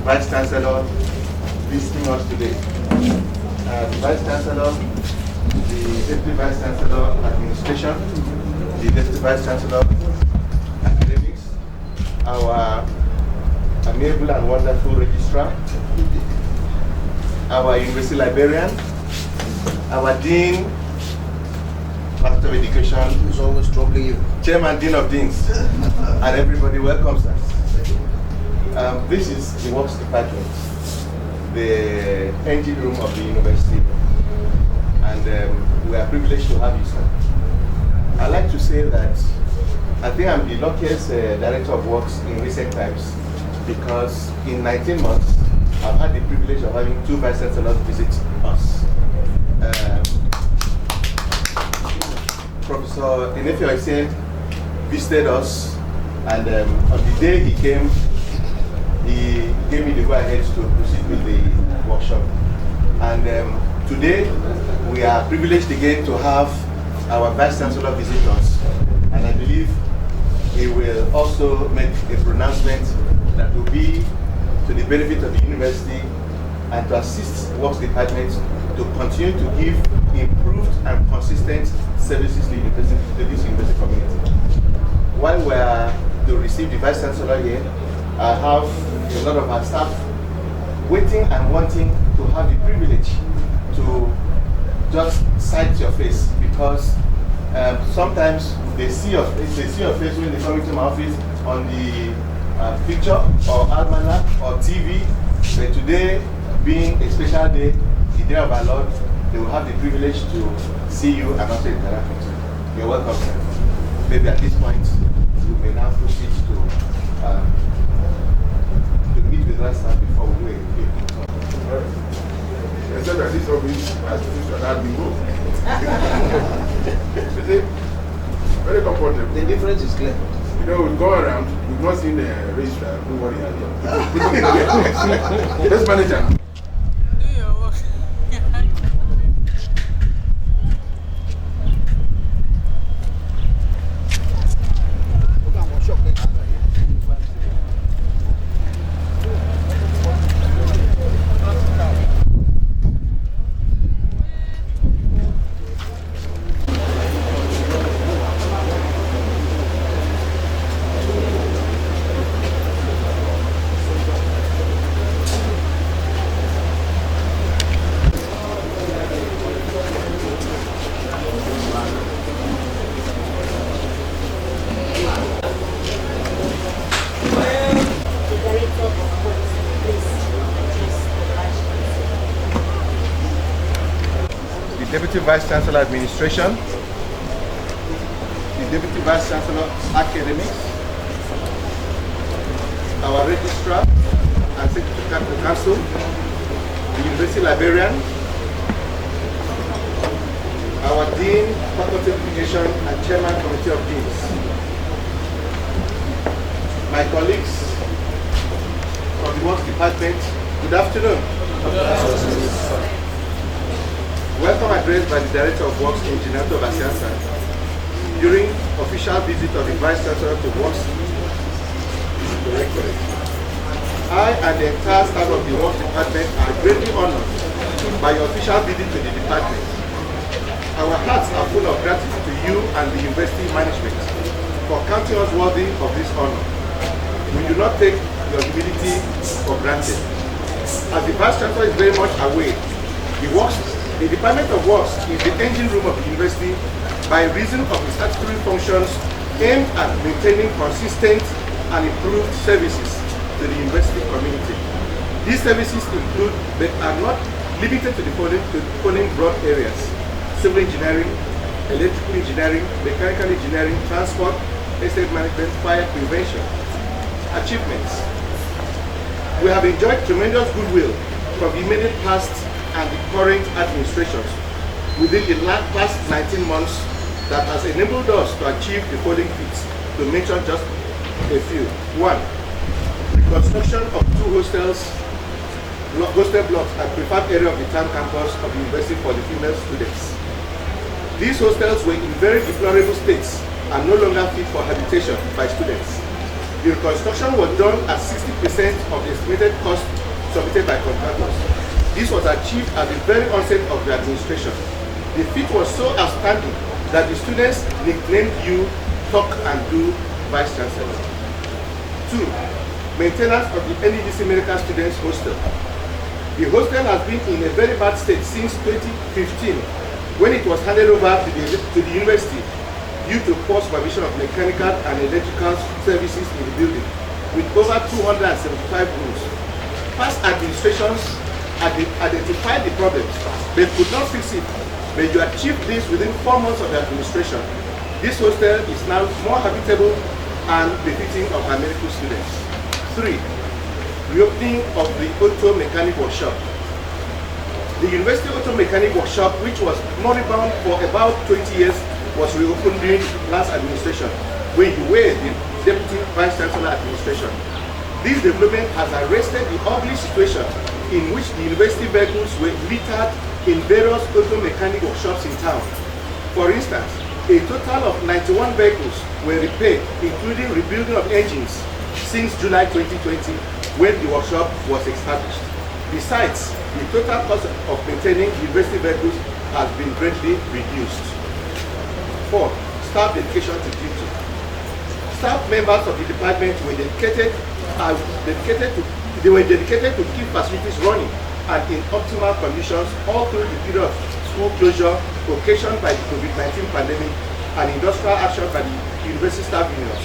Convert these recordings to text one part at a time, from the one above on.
Vice Chancellor visiting us today. The Vice Chancellor, the Deputy Vice Chancellor Administration, the Deputy Vice Chancellor Academics, our amiable and wonderful Registrar, our University Librarian, our Dean, Master of Education, who's always troubling you, Chairman, Dean of Deans, and everybody welcomes us. This is the Works Department, the engine room of the university, and we are privileged to have you, sir. I'd like to say that I think I'm the luckiest Director of Works in recent times, because in 19 months, I've had the privilege of having 2 Vice Chancellors visit us. Professor Enefio Hussein visited us, and on the day he came, he gave me the go-ahead to proceed with the workshop. And today, we are privileged again to have our Vice Chancellor visit us. And I believe he will also make a pronouncement that will be to the benefit of the university and to assist the Works Department to continue to give improved and consistent services to this university community. While we are to receive the Vice Chancellor here, I have a lot of our staff waiting and wanting to have the privilege to just sight your face, because sometimes they see your face when they come into my office on the picture or almanac or TV. But today, being a special day, the day of our Lord, they will have the privilege to see you and also interact with you. You're welcome, sir. Maybe at this point, we may now proceed to meet with us before we do a talk. Except that this office has to have been moved. Very comfortable. the difference is clear. You know, we go around, we've not seen a registrar, nobody has done. Let's manage it. Deputy Vice Chancellor Administration, the Deputy Vice Chancellor Academics, our Registrar and Secretary to Council, the University Librarian, our Dean, Faculty of Education and Chairman Committee of Deans, my colleagues from the Works Department, good afternoon. Welcome address by the Director of Works, Engineer Basiansa, during official visit of the Vice Chancellor to Works Directorate. I and the entire staff of the Works Department are greatly honored by your official visit to the department. Our hearts are full of gratitude to you and the university management for counting us worthy of this honor. We do not take your humility for granted. As the Vice Chancellor is very much aware, the Department of Works is the engine room of the university by reason of its statutory functions aimed at maintaining consistent and improved services to the university community. These services include, but are not limited to the following broad areas: civil engineering, electrical engineering, mechanical engineering, transport, estate management, fire prevention. Achievements. We have enjoyed tremendous goodwill from the immediate past and the current administrations within the past 19 months that has enabled us to achieve the following feats, to mention just a few. One, the construction of 2 hostel blocks at preferred area of the town campus of the university for the female students. These hostels were in very deplorable states and no longer fit for habitation by students. The reconstruction was done at 60% of the estimated cost submitted by contractors. This was achieved at the very onset of the administration. The feat was so outstanding that the students nicknamed you Talk and Do Vice Chancellor. 2. Maintenance of the NEDC Medical Students Hostel. The hostel has been in a very bad state since 2015, when it was handed over to the university due to poor supervision of mechanical and electrical services in the building, with over 275 rooms. Past administrations identified the problems, but could not fix it, but you achieved this within 4 months of the administration. This hostel is now more habitable and befitting of our medical students. 3. Reopening of the auto mechanic workshop. The University Auto Mechanic Workshop, which was moribund for about 20 years, was reopened during last administration, when you were the Deputy Vice Chancellor administration. This development has arrested the ugly situation in which the university vehicles were littered in various auto mechanic workshops in town. For instance, a total of 91 vehicles were repaired, including rebuilding of engines, since July 2020, when the workshop was established. Besides, the total cost of maintaining university vehicles has been greatly reduced. 4. Staff dedication to duty. Staff members of the department were dedicated to keep facilities running and in optimal conditions all through the period of school closure occasioned by the COVID-19 pandemic and industrial action by the university staff unions.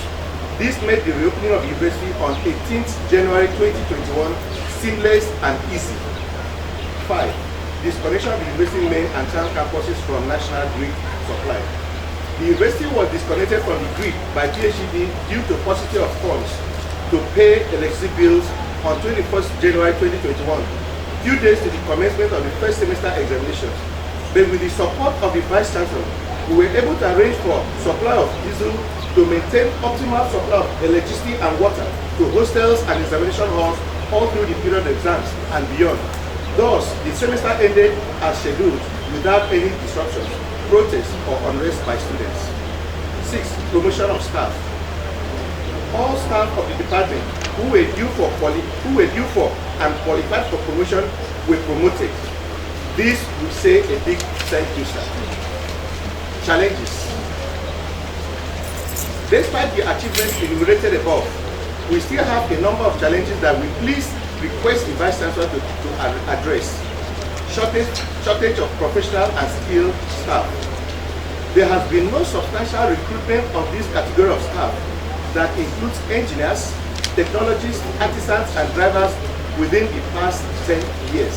This made the reopening of the university on 18th January 2021 seamless and easy. 5. Disconnection of the university main and town campuses from national grid supply. The university was disconnected from the grid by PHED due to paucity of funds to pay electricity bills on 21st January 2021, few days to the commencement of the first semester examinations. But with the support of the Vice Chancellor, we were able to arrange for supply of diesel to maintain optimal supply of electricity and water to hostels and examination halls all through the period of exams and beyond. Thus, the semester ended as scheduled without any disruptions, protests, or unrest by students. 6. Promotion of staff. All staff of the department who were due for and qualified for promotion were promoted. This we say a big thank you, sir. Challenges. Despite the achievements enumerated above, we still have a number of challenges that we please request the Vice Chancellor to address. Shortage of professional and skilled staff. There has been no substantial recruitment of this category of staff that includes engineers, technologists, artisans, and drivers within the past 10 years.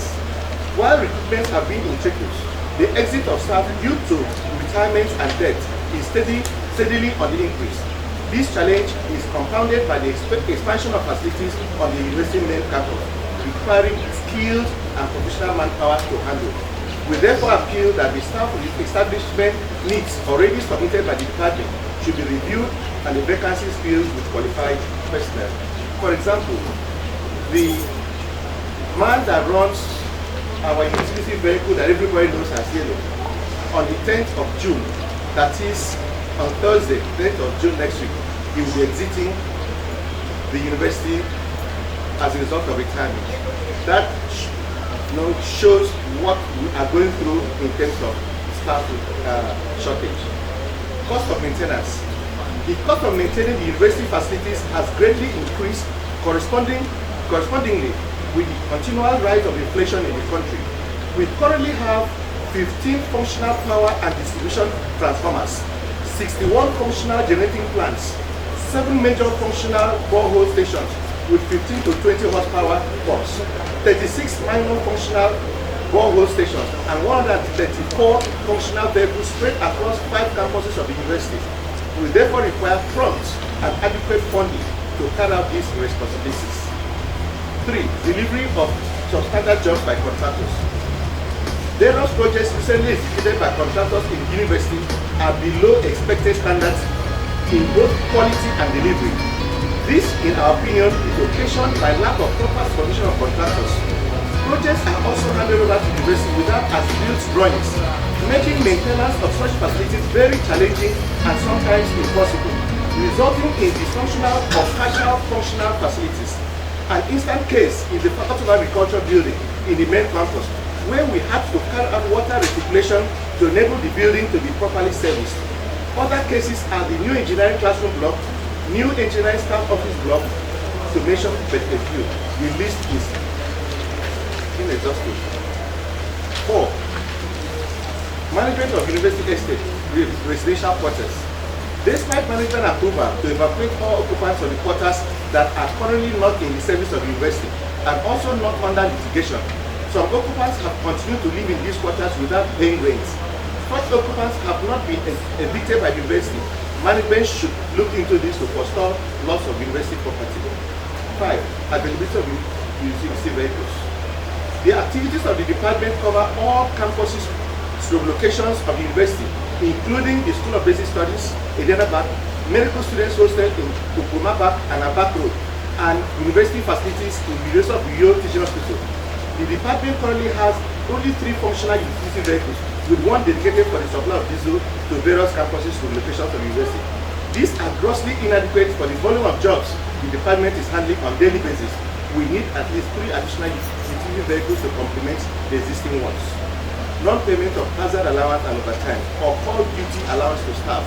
While recruitments have been intricate, the exit of staff due to retirement and death is steadily on the increase. This challenge is compounded by the expansion of facilities on the university main campus, requiring skilled and professional manpower to handle. We therefore appeal that the staff establishment needs already submitted by the department should be reviewed and the vacancies filled with qualified personnel. For example, the man that runs our utility vehicle that everybody knows as Yellow, on the 10th of June, that is on Thursday, 10th of June next week, he will be exiting the university as a result of retirement. That shows what we are going through in terms of staff shortage. Cost of maintenance. The cost of maintaining the university facilities has greatly increased correspondingly with the continual rise of inflation in the country. We currently have 15 functional power and distribution transformers, 61 functional generating plants, 7 major functional borehole stations with 15 to 20 horsepower pumps, 36 minor functional borehole stations, and 134 functional vehicles spread across 5 campuses of the university. We therefore require prompt and adequate funding to carry out these responsibilities. 3. Delivery of substandard jobs by contractors. Various projects recently executed by contractors in the university are below expected standards in both quality and delivery. This, in our opinion, is occasioned by lack of proper supervision of contractors. Projects are also handed over to the university without as-built drawings, making maintenance of such facilities very challenging and sometimes impossible, resulting in dysfunctional or partial functional facilities. An instant case is the Faculty of Agriculture building in the main campus, where we had to carry out water recirculation to enable the building to be properly serviced. Other cases are the new engineering classroom block, new engineering staff office block, to mention but a few. The list is inexhaustive. 4. Management of university estate residential quarters. Despite management approval to evacuate all occupants of the quarters that are currently not in the service of the university and also not under litigation, some occupants have continued to live in these quarters without paying rent. Such occupants have not been evicted by the university. Management should look into this to forestall loss of university property. 5. Availability of university vehicles. The activities of the department cover all campuses stroke locations of the university, including the School of Basic Studies, Edenabak, medical students hosted in Ukumabak and Abak Road, and university facilities in the University of Uyo Teaching Hospital. The department currently has only 3 functional utility vehicles, with 1 dedicated for the supply of diesel to various campuses to locations of the university. These are grossly inadequate for the volume of jobs the department is handling on a daily basis. We need at least 3 additional utility vehicles to complement the existing ones. Non-payment of hazard allowance and overtime or call duty allowance to staff.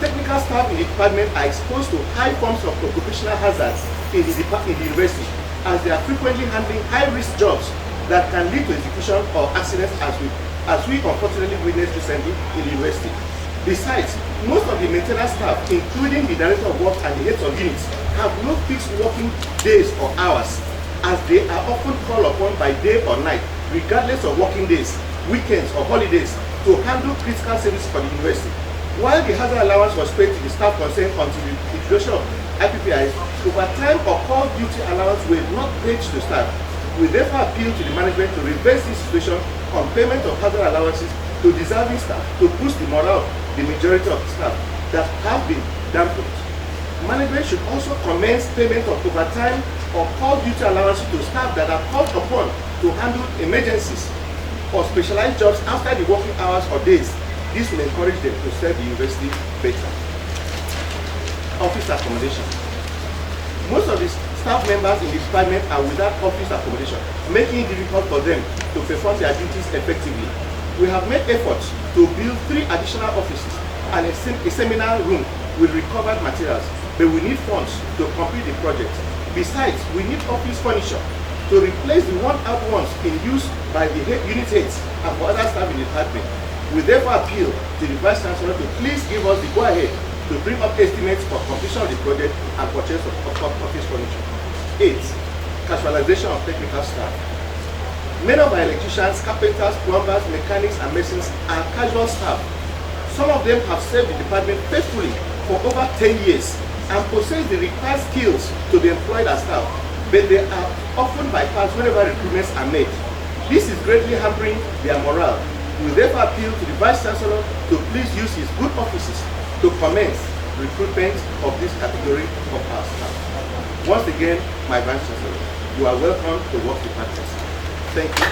Technical staff in the department are exposed to high forms of occupational hazards in the university, as they are frequently handling high-risk jobs that can lead to execution or accidents, as we unfortunately witnessed recently in the university. Besides, most of the maintenance staff, including the director of work and the heads of units, have no fixed working days or hours, as they are often called upon by day or night, regardless of working days, weekends or holidays, to handle critical services for the university. While the hazard allowance was paid to the staff concerned until the introduction of IPPIs, overtime or call duty allowance were not paid to staff. We therefore appeal to the management to reverse this situation on payment of hazard allowances to deserving staff to boost the morale of the majority of the staff that have been dampened. Management should also commence payment of overtime or call duty allowances to staff that are called upon to handle emergencies or specialized jobs after the working hours or days. This will encourage them to serve the university better. Office accommodation. Most of the staff members in the department are without office accommodation, making it difficult for them to perform their duties effectively. We have made efforts to build 3 additional offices and a seminar room with recovered materials, but we need funds to complete the project. Besides, we need office furniture to replace the worn-out ones in use by the unit heads and for other staff in the department. We therefore appeal to the Vice Chancellor to please give us the go-ahead to bring up estimates for completion of the project and purchase of office furniture. 8. Casualization of technical staff. Many of our electricians, carpenters, plumbers, mechanics, and masons are casual staff. Some of them have served the department faithfully for over 10 years and possess the required skills to be employed as staff, but they are often bypassed whenever recruitments are made. This is greatly hampering their morale. We therefore appeal to the Vice Chancellor to please use his good offices to commence recruitment of this category of our staff. Once again, my Vice Chancellor, you are welcome to work department. Thank you.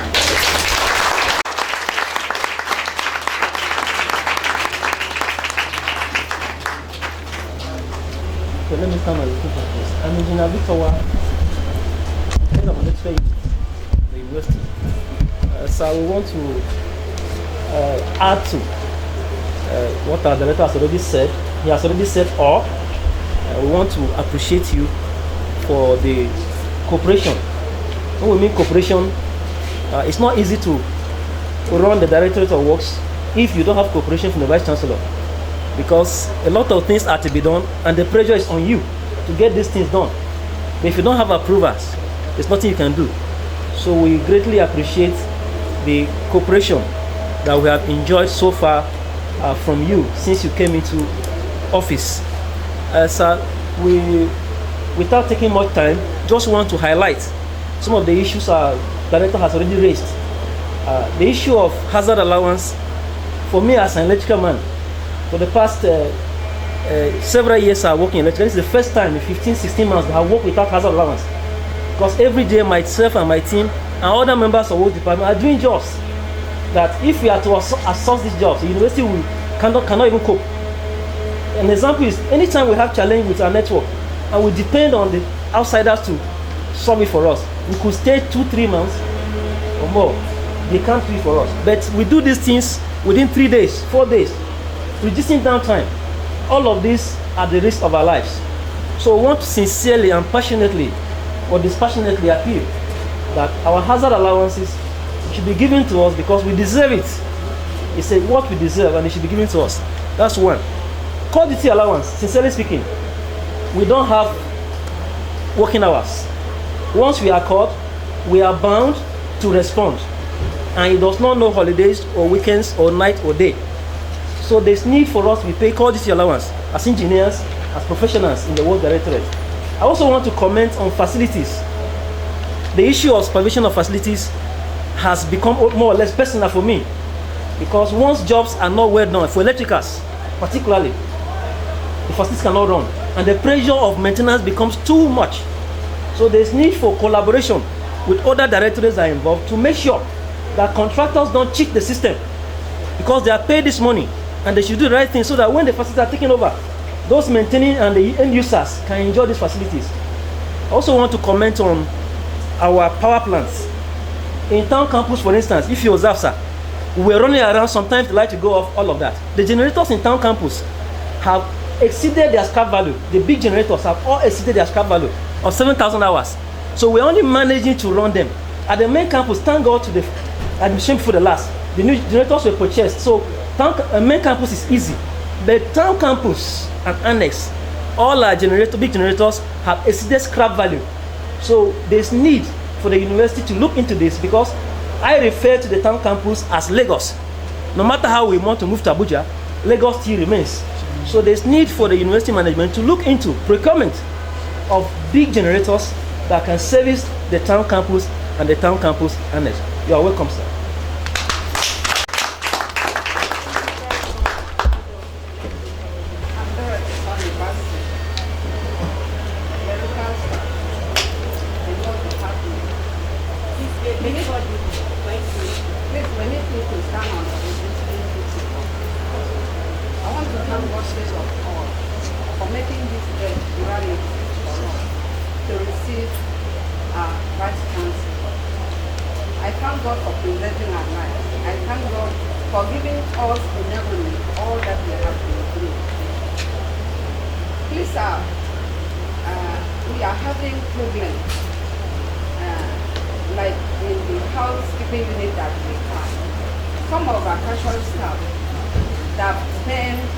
So let me start my recruitment first. I'm Engineer Victor Wa, head of electrical unit at the university. So we want to add to what our director has already said. He has already said all. We want to appreciate you for the cooperation. When we mean cooperation, it's not easy to run the Directorate of Works if you don't have cooperation from the Vice Chancellor, because a lot of things are to be done and the pressure is on you to get these things done. But if you don't have approvals, there's nothing you can do. So we greatly appreciate the cooperation that we have enjoyed so far from you since you came into office. Sir, without taking much time, just want to highlight some of the issues our director has already raised. The issue of hazard allowance, for me as an electrical man, for the past several years I work in electrical. This is the first time in 15, 16 months that I work without hazard allowance. Because every day myself and my team and other members of work department are doing jobs that if we are to outsource these jobs, the university cannot even cope. An example is anytime we have challenge with our network and we depend on the outsiders to solve it for us, we could stay 2-3 months or more. They can't do it for us. But we do these things within 3 days, 4 days, reducing downtime. All of this at the risk of our lives. So we want to sincerely and passionately or dispassionately appeal that our hazard allowances should be given to us because we deserve it. It's what we deserve and it should be given to us. That's one. Call duty allowance, sincerely speaking, we don't have working hours. Once we are called, we are bound to respond. And it does not know holidays or weekends or night or day. So there's need for us to pay call duty allowance as engineers, as professionals in the Work Directorate. I also want to comment on facilities. The issue of supervision of facilities has become more or less personal for me because once jobs are not well done, for electricals particularly, the facilities cannot run and the pressure of maintenance becomes too much. So there's need for collaboration with other directorates that are involved to make sure that contractors don't cheat the system because they are paid this money and they should do the right thing so that when the facilities are taken over, those maintaining and the end users can enjoy these facilities. I also want to comment on our power plants. In town campus, for instance, if you observe, sir, we're running around, sometimes they like to go off, all of that. The generators in town campus have exceeded their scrap value. The big generators have all exceeded their scrap value of 7,000 hours. So we're only managing to run them. At the main campus, thank God to the admission before the last, the new generators were purchased. So main campus is easy. But town campus and annex, all our big generators have exceeded scrap value. So there's need for the university to look into this because I refer to the town campus as Lagos. No matter how we want to move to Abuja, Lagos still remains. So there's need for the university management to look into procurement of big generators that can service the town campus and the town campus annex. You are welcome, sir. I thank God for preserving our lives. I thank God for giving us enablement all that we have been through. Please, sir, we are having problems, like in the housekeeping unit that we have. Some of our casual staff that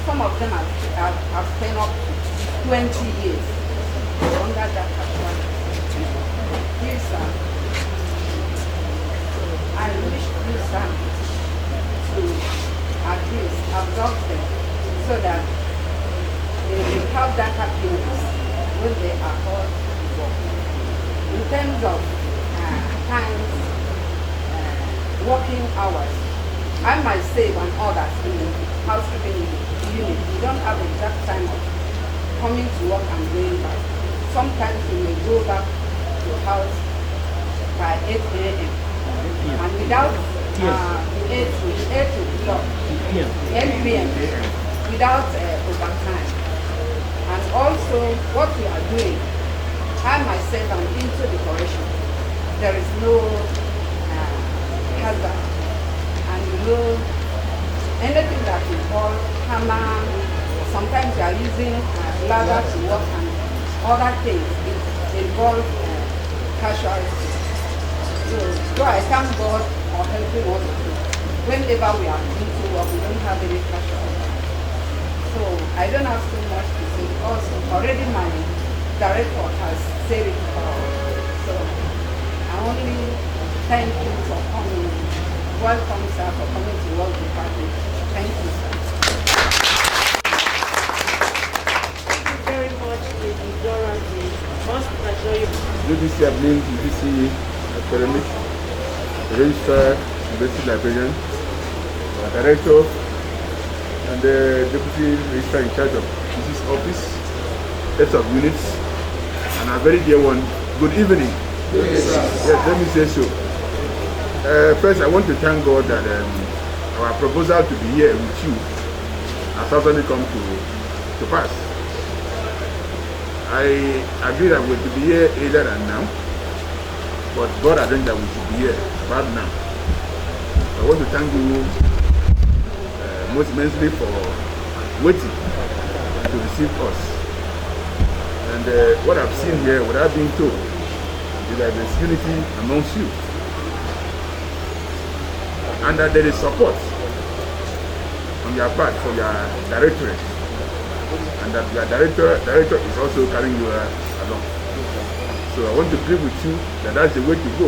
some of them have spent up to 20 years under that casual. Please, sir, I wish you, sir, to at least absorb them so that they will have that happiness when they are all working. In terms of times, working hours, I myself and others in the housekeeping unit, we don't have exact time of coming to work and going back. Sometimes we may go back to the house by 8 a.m. And without 8 o'clock, 8 p.m. without overtime. And also what we are doing, I myself am into decoration. There is no hazard. And you know, anything that involves hammer, sometimes we are using ladder to work and other things, it involves casualties. So I thank God for helping us. Whenever we are into work, we don't have any casualties. So I don't have so much to say. Also, already my director has said it all. So I only thank you for coming. Welcome, sir, for coming to work department. Thank you, sir. Thank you very much, Lady Dorothy. Must assure you, BBC Abilene, BBC Academic, Registrar, University Librarian, Director, and the Deputy Registrar in charge of this office, heads of units, and our very dear one, good evening. Yes, let me say so. First, I want to thank God that our proposal to be here with you has certainly come to pass. I agree that we should be here earlier than now, but God arranged that we should be here right now. I want to thank you most immensely for waiting to receive us. And what I've seen here, what I've been told, is that there's unity amongst you, and that there is support on your part for your directorate, and that your director is also carrying you along. So I want to agree with you that that's the way to go,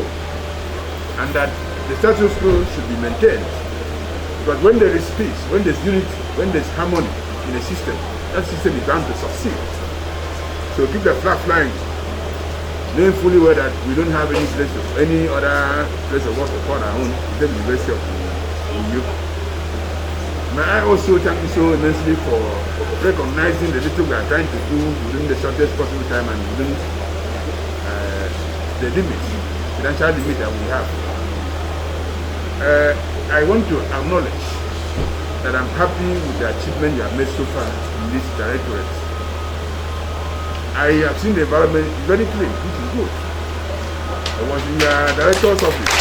and that the status quo should be maintained. Because when there is peace, when there's unity, when there's harmony in a system, that system is bound to succeed. So keep the flag flying, knowing fully well that we don't have any other place of work to call our own, the University of EU. May I also thank you so immensely for recognizing the little we are trying to do within the shortest possible time and within the limits, financial limit that we have. I want to acknowledge that I'm happy with the achievement you have made so far in this directorate. I have seen the environment very clean, which is good. I was in the director's office.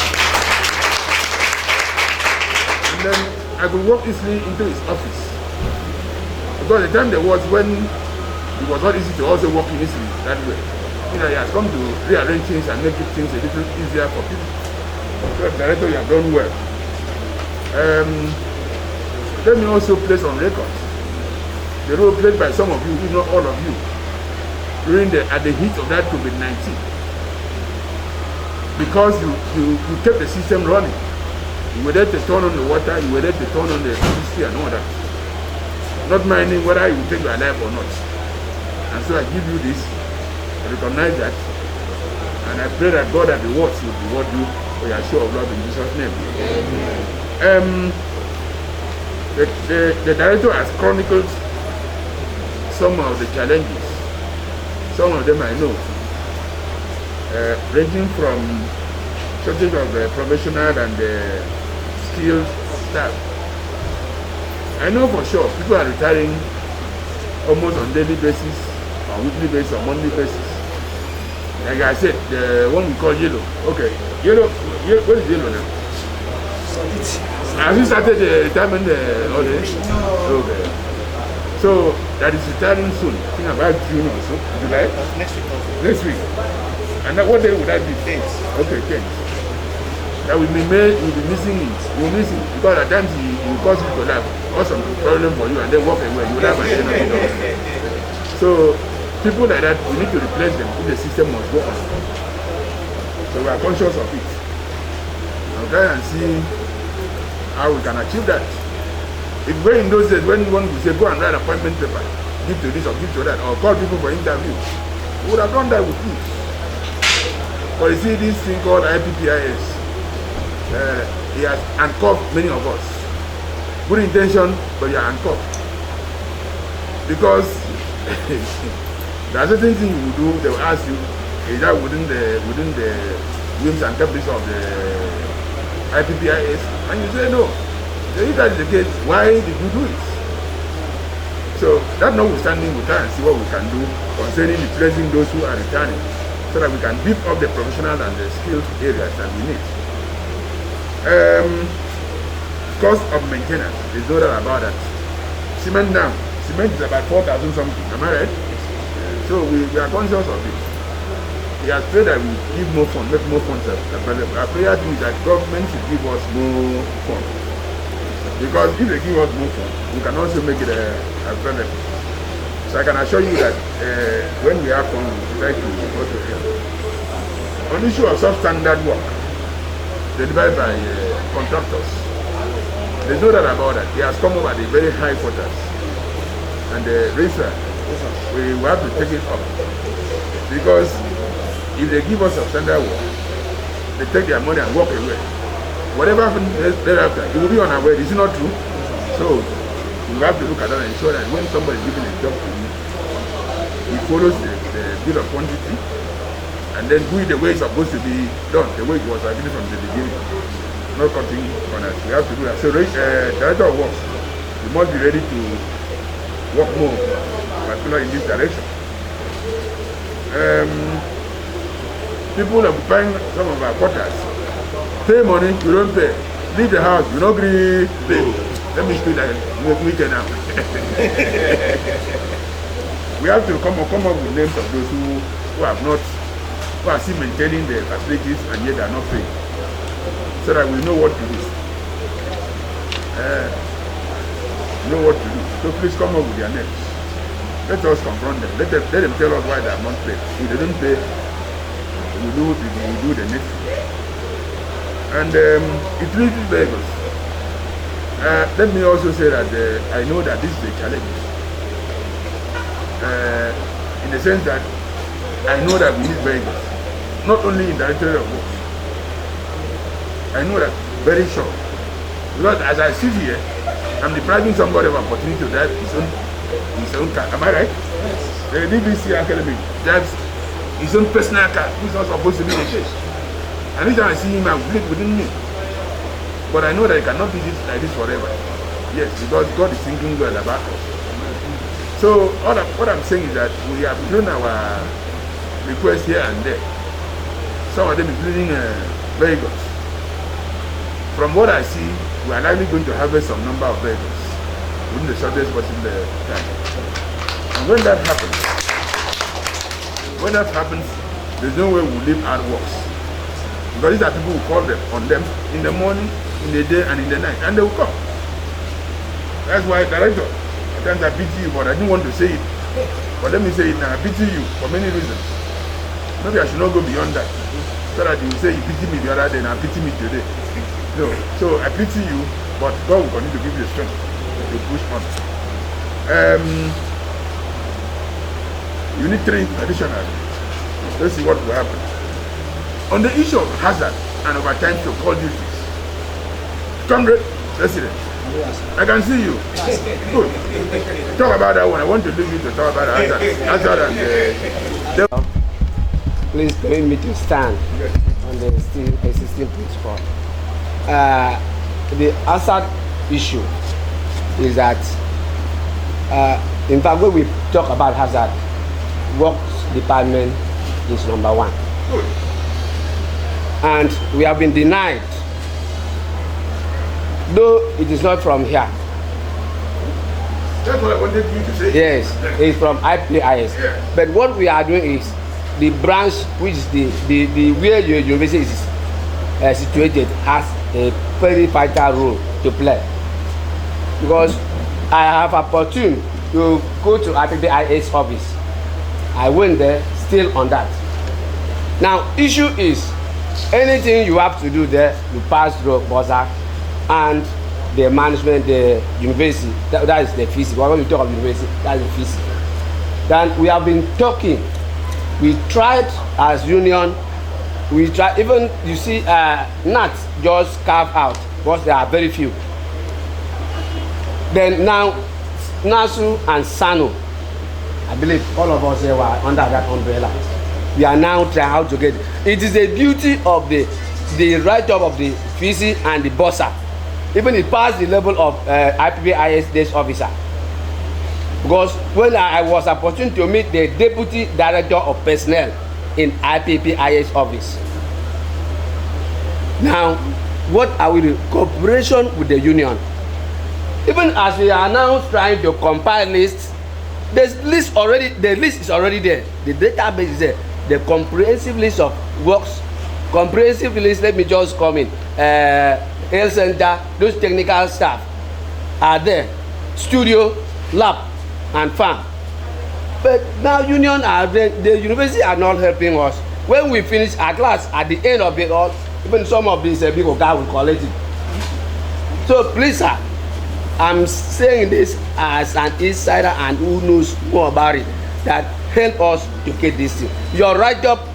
And then I could walk easily into his office. Because the time there was when it was not easy to also walk in easily that way. You know, he has come to rearrange things and make things a little easier for people. So, Director, you have done well. Let me also place on record the role played by some of you, if not all of you, at the heat of that COVID-19. Because you kept the system running. You were there to turn on the water, you were there to turn on the electricity and all that. Not minding whether you will take your life or not. And so I give you this, I recognize that, and I pray that God and the words will reward you for your show of love in Jesus' name. The director has chronicled some of the challenges. Some of them I know, ranging from shortage of professional and skilled staff. I know for sure people are retiring almost on daily basis, on weekly basis, on monthly basis. Like I said, the one we call yellow. Okay, yellow. What is yellow now? Have you started the retirement already? Okay. So that is retiring soon. I think about June or so, July. Next week. Next week. And what day would that be? 10th. Okay, 10th. That will be missing it. You will miss it because at times he will cause you to have also problem for you and then walk away. You will have an end of it. So people like that, we need to replace them if the system must go on. So we are conscious of it. I'll try and see how we can achieve that. It's very in those days when one would say go and write appointment paper, give to this or give to that, or call people for interview. We would have done that with you. But you see this thing called IPPIS, he has handcuffed many of us. Good intention, but you are handcuffed. Because there are certain things you will do, they will ask you, is that within the whims and caprices of the IPPIS? And you say no. So if that is the case, why did you do it? So that notwithstanding, we try and see what we can do concerning replacing those who are returning, so that we can beef up the professional and the skilled areas that we need. Cost of maintenance, there's no doubt about that. Cement now, cement is about 4,000 something, am I right? So we are conscious of it. We have prayed that we give more funds, make more funds available. Our prayer is that government should give us more funds. Because if they give us more funds, we can also make it available. So I can assure you that when we have funds, we try to also help. On the issue of substandard work, delivered by contractors, there's no doubt about that. He has come over the very high quarters. And the racer, we have to take it up. Because if they give us substandard work, they take their money and walk away. Whatever happens thereafter, it will be on our way. Is it not true? So we have to look at that and ensure that when somebody is giving a job to you, he follows the bill of quantity and then do it the way it's supposed to be done, the way it was agreed from the beginning. Not cutting corners. We have to do that. So director of works, we must be ready to work more, particularly in this direction. People occupying some of our quarters. Pay money, you don't pay. Leave the house, you don't agree pay. Let me speak like weekend now. We have to come up with names of those who are still maintaining the facilities and yet are not paying, so that we know what to do. So please come up with their names. Let us confront them. Let them tell us why they are not paid. If they don't pay, we do the next thing. And utility vehicles. Let me also say that I know that this is a challenge. In the sense that I know that we need vehicles, not only in Directorate of Works. I know that very sure. Because as I sit here, I'm depriving somebody of opportunity to drive his own car. Am I right? Yes. The DBC Academy drives his own personal car, which is not supposed to be the case. And each time I see him, I will bleed within me. But I know that it cannot be like this forever. Yes, because God is thinking well about us. So what I'm saying is that we have done our requests here and there. Some of them including vehicles. From what I see, we are likely going to harvest some number of vehicles within the shortest possible time. And when that happens, there's no way we'll leave our works. Because these are people who call them on them in the morning, in the day, and in the night, and they will come. That's why, Director, at times I pity you, but I didn't want to say it. But let me say it now, I pity you for many reasons. Maybe I should not go beyond that. So that you will say you pity me the other day and I pity me today. No, so I pity you, but God will continue to give you the strength to push on. Unit 3 additional. Let's see what will happen. On the issue of hazard and overtime to call duties, Comrade President, I can see you. Good. Talk about that one. I want to leave you to talk about hazard and Please permit me to stand on the existing principle. The hazard issue is that, in fact, when we talk about hazard, works department is number one. Good. And we have been denied, though it is not from here. That's what I wanted you to say. Yes, it's from IPIS. Yeah. But what we are doing is the branch which is the where your university is situated has a very vital role to play. Because I have opportunity to go to IPIS office. I went there still on that. Now, issue is anything you have to do there, you pass through BOSAC and the management, the university. That is the fees. When we talk of university, that is the fees. Then we have been talking. We tried as union. We tried, even you see, NAT just carve out, but there are very few. Then now, NASU and SANU, I believe all of us here were under that umbrella. We are now trying how to get. It is the duty of the write-up of the VC and the BOSA. Even it passed the level of IPIS desk officer. Because when I was opportunity to meet the deputy director of personnel in IPIS office. Now, what are we doing? Cooperation with the union. Even as we are now trying to compile lists, the list is already there. The database is there. The comprehensive list of works, comprehensive list, let me just come in. Health center, those technical staff are there. Studio, lab, and farm. But now union are there, the university are not helping us. When we finish at last, at the end of it all, even some of these people guys will collect it. So please, sir, I'm saying this as an insider and who knows more about it, that help us to get this thing. Your write-up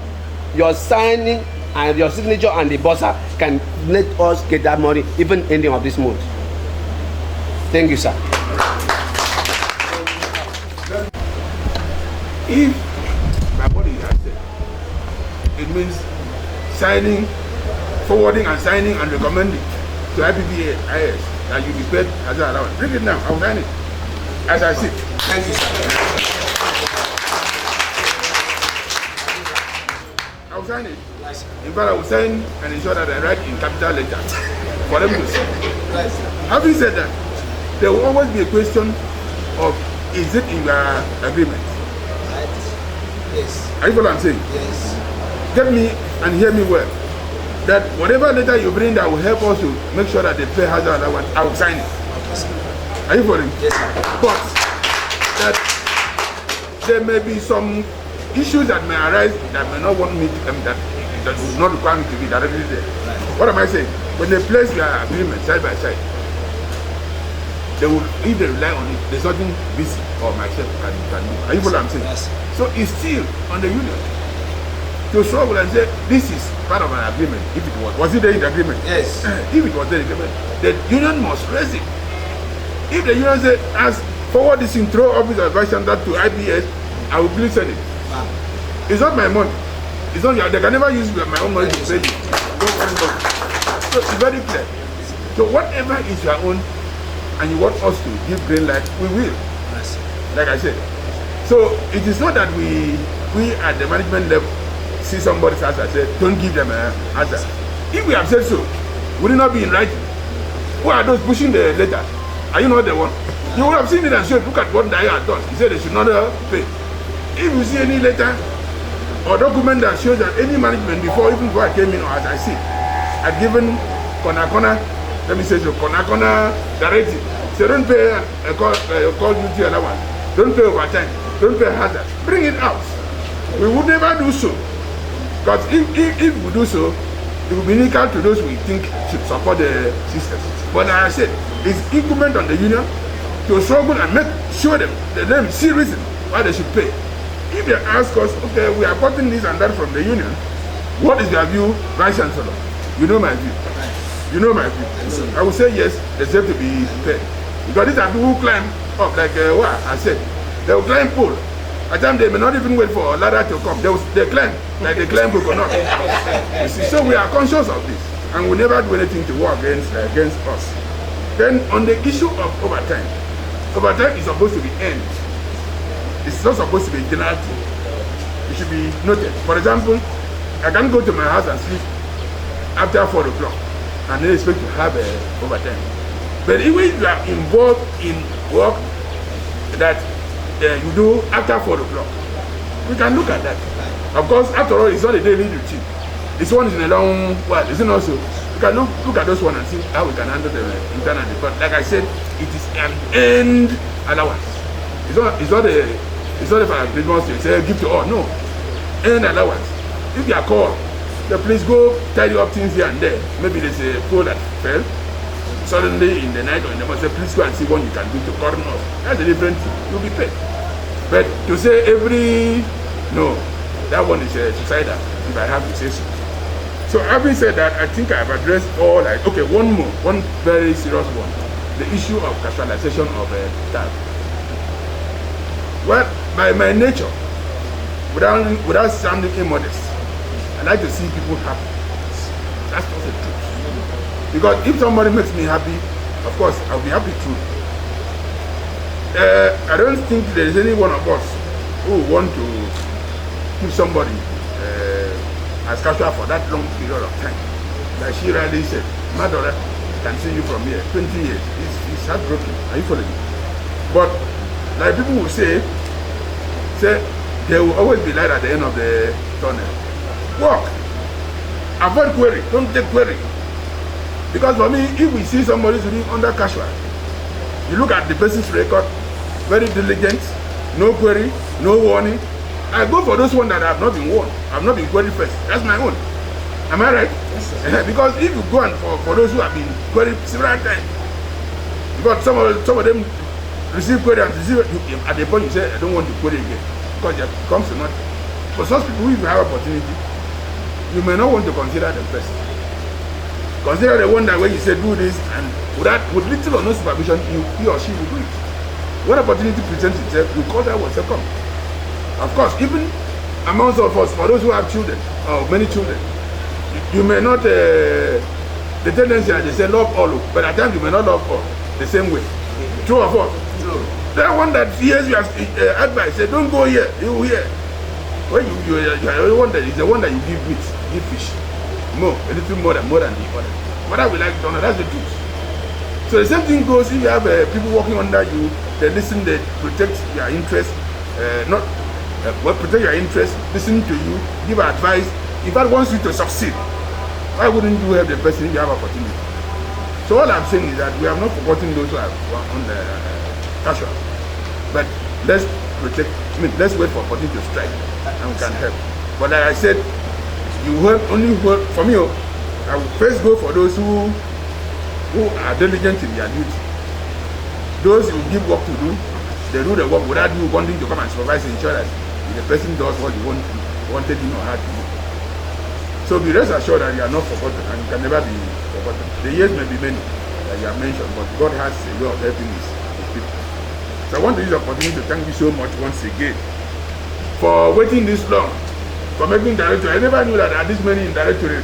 your signing and your signature and the buzzer can let us get that money even ending of this month. Thank you, sir. If my body has said, it means signing, forwarding and signing and recommending to IPPIS that you be paid as an allowance. Bring it now, I'll sign it. As I sit. Thank you, sir. I'll sign it. Nice. In fact, I will sign and ensure that I write in capital letters for them to see. Nice. Having said that, there will always be a question of, is it in your agreement? Right. Yes. Are you what I'm saying? Yes. Get me and hear me well. That whatever letter you bring that will help us to make sure that they pay hazard allowance, I will sign it. Okay, sir. Are you following? Yes, sir. But that there may be some issues that may arise that may not want me to that would not require me to be directly there. Right. What am I saying? When they place their agreement side by side, they will, if they rely on it, there's nothing busy or myself can do. Are you following what I'm saying? Yes. So it's still on the union to struggle and say this is part of an agreement. If it was it there in the agreement? Yes. If it was there in the agreement, the union must raise it. If the union say, as forward this intro office advice center to IPS, I will please send it. Wow. It's not my money. It's not your, they can never use my own money to pay you. Don't worry about it. So it's very clear. So whatever is your own and you want us to give green light, we will. Nice. Like I said. So it is not that we at the management level see somebody's answer and say, don't give them an answer. If we have said so, would it not be in writing? Who are those pushing the letter? Are you not the one? You would have seen it and said, look at what Daya had done. He said they should not pay. If you see any letter or document that shows that any management even before I came in or as I see, had given Konakona, let me say so, Konakona directive. Say don't pay call duty allowance, don't pay overtime, don't pay hazard. Bring it out. We would never do so. Because if we do so, it will be illegal to those we think should support the system. But like I said, it's incumbent on the union to struggle and make sure them see reason why they should pay. If they ask us, okay, we are getting this and that from the union, what is your view, Vice Chancellor? You know my view. You know my view. I will say yes, they deserve to be paid. Because these are people who climb up, like what I said. They will climb pole. At times they may not even wait for a ladder to come. They climb, like they climb coconut. You see, so we are conscious of this. And we never do anything to war against us. Then on the issue of overtime is supposed to be earned. It's not supposed to be a general thing. It should be noted. For example, I can go to my house and sleep after 4 o'clock and then expect to have overtime. But even if you are involved in work that you do after 4 o'clock, we can look at that. Of course, after all, it's not a daily routine. This one is in a long while, isn't also? We can look at those one and see how we can handle the internal. But like I said, it is an end allowance. It's not if I say give to all. No, end allowance. If you are called, then please go tidy up things here and there. Maybe there's a pole that fell suddenly in the night or in the morning. Say, please go and see what you can do to cordon off. That's a different thing. You'll be paid. But to say no, that one is suicidal. If I have to say so. So having said that, I think I have addressed all. Okay, one very serious one: the issue of capitalization of staff. Well, by my nature, without sounding immodest, I like to see people happy. That's not the truth. Because if somebody makes me happy, of course, I'll be happy too. I don't think there is any one of us who want to keep somebody as casual for that long period of time. Like she rightly said, Madora can see you from here, 20 years. It's heartbroken. Are you following me? But like people will say there will always be light at the end of the tunnel. Work. Avoid query. Don't take query. Because for me, if we see somebody doing under casual, you look at the person's record, very diligent, no query, no warning. I go for those ones that have not been warned. I've not been queried first. That's my own. Am I right? Yes, sir. Because if you go and for those who have been queried several times, because some of them receive query and receive at the point you say, I don't want to query again. Because it comes to nothing. For such people, if you have opportunity, you may not want to consider the best. Consider the one that when you say do this and with little or no supervision, he or she will do it. When opportunity presents itself, you call that welcome. Of course, even amongst of us, for those who have children, or many children, you may not, the tendency is they say love all, but at times you may not love all the same way. True or false? True. That one that hears your advice, say don't go here, you here. When you are the one that is the one that you give meat, give fish. More, a little more than the other. Whether we like it or not, that's the truth. So the same thing goes if you have people working under you, they listen, they protect your interest, protect your interest, listen to you, give advice. If God wants you to succeed, why wouldn't you help the person if you have opportunity? So all I'm saying is that we have not forgotten those who are on the casual. But let's protect, let's wait for opportunity to strike and we can help. But like I said, you help only work for me. I will first go for those who are diligent in their duty. Those who give work to do, they do the work without you wanting to come and supervise and ensure that the person does what you wanted him or her to do. So be rest assured that you are not forgotten and you can never be forgotten. The years may be many that you have mentioned, but God has a way of helping his people. So I want to use the opportunity to thank you so much once again for waiting this long, for making director. I never knew that there are this many in directorate.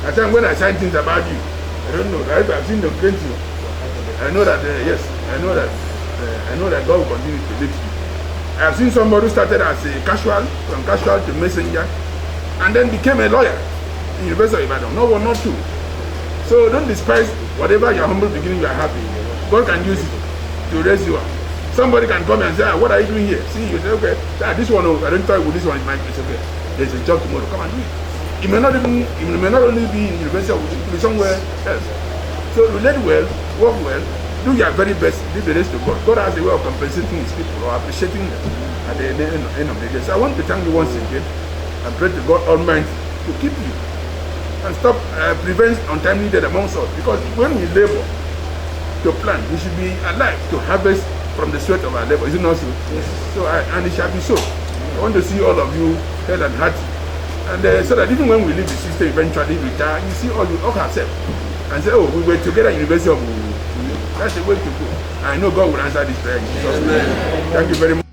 At times when I sign things about you, I don't know, right? I've seen them plenty. I know that, yes, I know that God will continue to lead you. I have seen somebody who started as a casual, from casual to messenger, and then became a lawyer in University of Ibadan. No one, not two. So don't despise whatever your humble beginning you are happy. God can use it to raise you up. Somebody can come and say, what are you doing here? See, you say, okay, this one, I don't talk with this one, it's okay. There's a job tomorrow, come and do it. It may not only be in university, it could be somewhere else. So relate well, work well, do your very best, leave the rest to God. God has a way of compensating his people or appreciating them at the end of the day. So I want to thank you once again and pray to God Almighty to keep you and stop prevent untimely death amongst us. Because when we labor to plant, we should be alive to harvest from the sweat of our labor. Is it not so? Yes. So and it shall be so. I want to see all of you healthy and hearty. And so that even when we leave the system, eventually retire, you see all ourselves and say, oh, we were together at University of That's the way to go. I know God will answer this prayer in Jesus' name. Thank you very much.